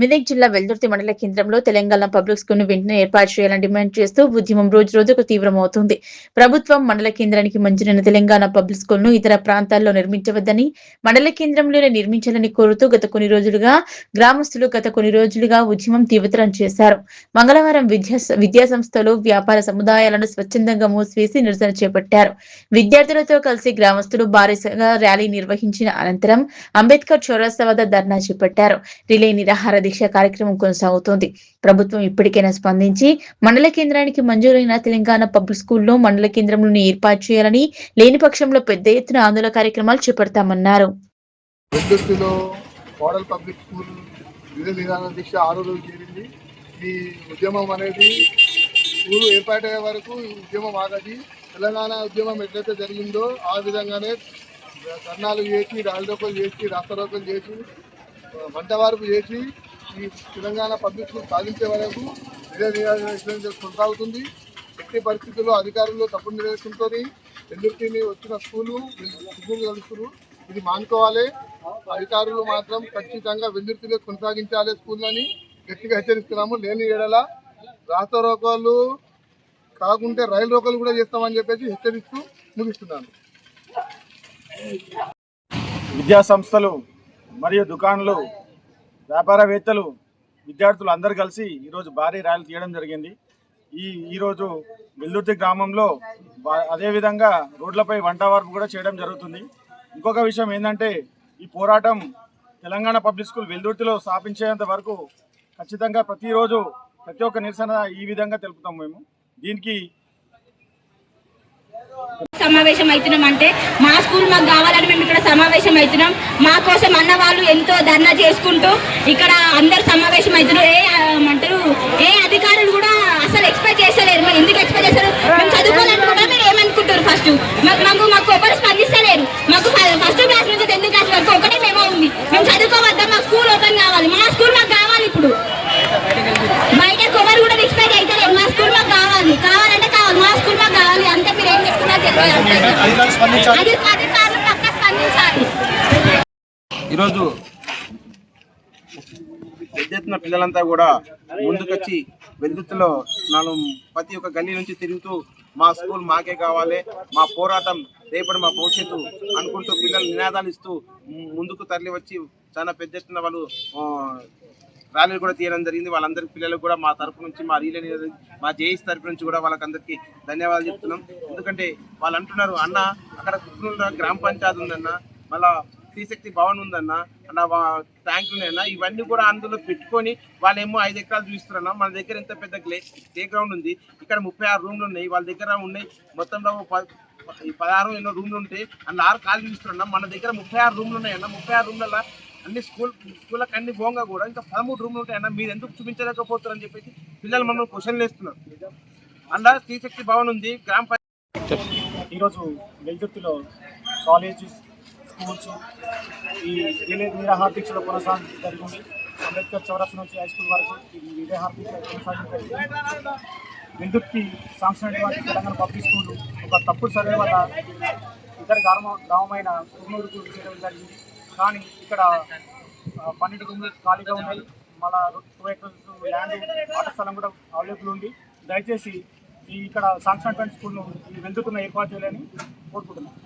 మెదక్ జిల్లా వెల్దుర్తి మండల కేంద్రంలో తెలంగాణ పబ్లిక్ స్కూల్ను వెంటనే ఏర్పాటు చేయాలని డిమాండ్ చేస్తూ ఉద్యమం రోజురోజుకు తీవ్రమవుతుంది. ప్రభుత్వం మండల కేంద్రానికి మంజూరైన తెలంగాణ పబ్లిక్ స్కూల్ను ఇతర ప్రాంతాల్లో నిర్మించవద్దని, మండల కేంద్రంలోనే నిర్మించాలని కోరుతూ గత కొన్ని రోజులుగా ఉద్యమం తీవ్రతరం చేశారు. మంగళవారం విద్యా సంస్థలు, వ్యాపార సముదాయాలను స్వచ్ఛందంగా మూసివేసి నిరసన చేపట్టారు. విద్యార్థులతో కలిసి గ్రామస్తులు భారీగా ర్యాలీ నిర్వహించిన అనంతరం అంబేద్కర్ చౌరస్తా వద్ద ధర్నా చేపట్టారు. రిలే నిరాహార దీక్ష కార్యక్రమం కొనసాగుతోంది. ప్రభుత్వం ఇప్పటికైనా స్పందించి మండల కేంద్రానికి మంజూరైన తెలంగాణ పబ్లిక్ స్కూల్లో మండల కేంద్రంలోనే ఏర్పాటు చేయాలని, లేని పక్షంలో పెద్ద ఎత్తున ఆందోళన కార్యక్రమాలు చేపడతామన్నారు. ఈ ఉద్యమం అనేది స్కూలు ఏర్పాటయ్యే వరకు ఈ ఉద్యమం ఆగది. తెలంగాణ ఉద్యమం ఎట్లయితే జరిగిందో ఆ విధంగానే ధర్నాలు చేసి, రాళ్ళరోకలు చేసి, రాస్తారోకలు చేసి, వంటవార్పు చేసి ఈ తెలంగాణ పబ్లిక్ స్కూల్ సాధించే వరకు కొనసాగుతుంది. ఎట్టి పరిస్థితుల్లో అధికారులు తప్పుడు నిర్దేశంతో వెల్దుర్తిని వచ్చిన స్కూలు కలుస్తున్నారు. ఇది మానుకోవాలి. అధికారులు మాత్రం ఖచ్చితంగా వెల్దుర్తిలో కొనసాగించాలి స్కూళ్ళని గట్టిగా హెచ్చరిస్తున్నాము. లేని ఏడల రాస్తారోకలు కాకుంటే రైలు రోకలు కూడా చేస్తామని చెప్పేసి హెచ్చరిస్తూ ముగిస్తున్నాను. విద్యా సంస్థలు మరియు దుకాణాలు, వ్యాపారవేత్తలు, విద్యార్థులు అందరూ కలిసి ఈరోజు భారీ ర్యాలీ తీయడం జరిగింది. ఈరోజు వెల్దుర్తి గ్రామంలో అదేవిధంగా రోడ్లపై వంటవార్పు కూడా చేయడం జరుగుతుంది. ఇంకొక విషయం ఏంటంటే, ఈ పోరాటం తెలంగాణ పబ్లిక్ స్కూల్ వెల్దుర్తిలో స్థాపించేంత వరకు ఖచ్చితంగా ప్రతిరోజు ప్రతి ఒక్క నిరసన ఈ విధంగా తెలుపుతాం. మేము దీనికి సమావేశం అవుతున్నాం అంటే మా స్కూల్ మాకు కావాలని మేము ఇక్కడ సమావేశం అవుతున్నాం. మా కోసం అన్న వాళ్ళు ఎంతో ధర్నా చేసుకుంటూ ఇక్కడ అందరు సమావేశం అవుతున్నారు. ఏ అధికారులు కూడా అసలు ఎక్స్పెక్ట్ చేస్తలేరు. మరి ఎందుకు ఎక్స్పెక్ట్ చేస్తారు? మేము చదువుకోవాలంటే కూడా మీరు ఏమనుకుంటారు? ఫస్ట్ మాకు ఒకరు స్పందిస్తలేరు. మాకు ఫస్ట్ క్లాస్ నుంచి 10th క్లాస్ వరకు ఒకటే మేము ఉంది. మేము చదువుకోవద్దా? మా స్కూల్ ఓపెన్ కావాలి. మా స్కూల్ మాకు కావాలి. ఇప్పుడు బయట ఎవరు కూడా ఎక్స్పెక్ట్ అవుతలేరు. మా స్కూల్ మాకు కావాలి. కావాలంటే కావాలి. మా స్కూల్ మాకు కావాలి. అంతే మీరు ఏం చెప్తున్నారు? ఈరోజు పెద్ద ఎత్తున పిల్లలంతా కూడా ముందుకొచ్చి వెల్దుర్తిలో ప్రతి ఒక్క గల్లీ నుంచి తిరుగుతూ మా స్కూల్ మాకే కావాలి, మా పోరాటం రేపటి మా భవిష్యత్తు అనుకుంటూ పిల్లలు నినాదాలు ఇస్తూ ముందుకు తరలి వచ్చి చాలా పెద్ద ఎత్తున వాళ్ళు ర్యాలీలు కూడా తీయడం జరిగింది. వాళ్ళందరికీ పిల్లలకు కూడా మా తరపు నుంచి, మా మా జేఈస్ తరపు నుంచి కూడా వాళ్ళకందరికీ ధన్యవాదాలు చెప్తున్నాం. ఎందుకంటే వాళ్ళు అంటున్నారు, అన్న అక్కడ కుక్కనూరు గ్రామ పంచాయతీ ఉందన్న, మళ్ళా శ్రీశక్తి భవన్ ఉందన్న, అన్న ట్యాంకులు ఉన్నాయన్న, ఇవన్నీ కూడా అందులో పెట్టుకొని వాళ్ళేమో 5 ఎకరాలు చూపిస్తున్నారన్న. మన దగ్గర ఎంత పెద్ద ప్లే గ్రౌండ్ ఉంది. ఇక్కడ 36 రూమ్లు ఉన్నాయి. వాళ్ళ దగ్గర ఉన్నాయి మొత్తంలో 16 ఎన్నో రూమ్లు ఉంటాయి. అందులో 6 ఖాళీ చూపిస్తున్నారన్న. మన దగ్గర 36 రూమ్లు ఉన్నాయన్న. 36 రూమ్లలో అన్ని స్కూళ్ళకి అన్ని పోగా కూడా ఇంకా 13 రూమ్లు ఉంటాయన్న. మీరు ఎందుకు చూపించలేకపోతారని చెప్పేసి పిల్లలు మనం క్వశ్చన్లు వేస్తున్నారు. అందులో శ్రీశక్తి భవన్ ఉంది. గ్రామ పంచాయతీ ఈరోజు వెల్దుర్తిలో కాలేజీ, స్కూల్స్ ఈ నిరాహార దీక్షలో కొనసాగించడం జరిగింది. అంబేద్కర్ చౌరస్తా నుంచి హై స్కూల్ వరకు ఈ నిరాహార దీక్ష కొనసాగించడం జరిగింది. Veldurthi sanction Telangana public school ఒక తప్పుడు సర్వే వల్ల ఇతర గ్రామమైన కుర్నూరుకు చేయడం జరిగింది. కానీ ఇక్కడ 12 రూమ్లు ఖాళీగా ఉన్నాయి. మళ్ళా 2 acres ల్యాండ్, ఆట స్థలం కూడా అవైలబుల్ ఉంది. దయచేసి ఇక్కడ సాంక్షన్ స్కూల్ను ఈ వెల్దుర్తిలో ఏర్పాటు చేయాలని కోరుకుంటున్నాను.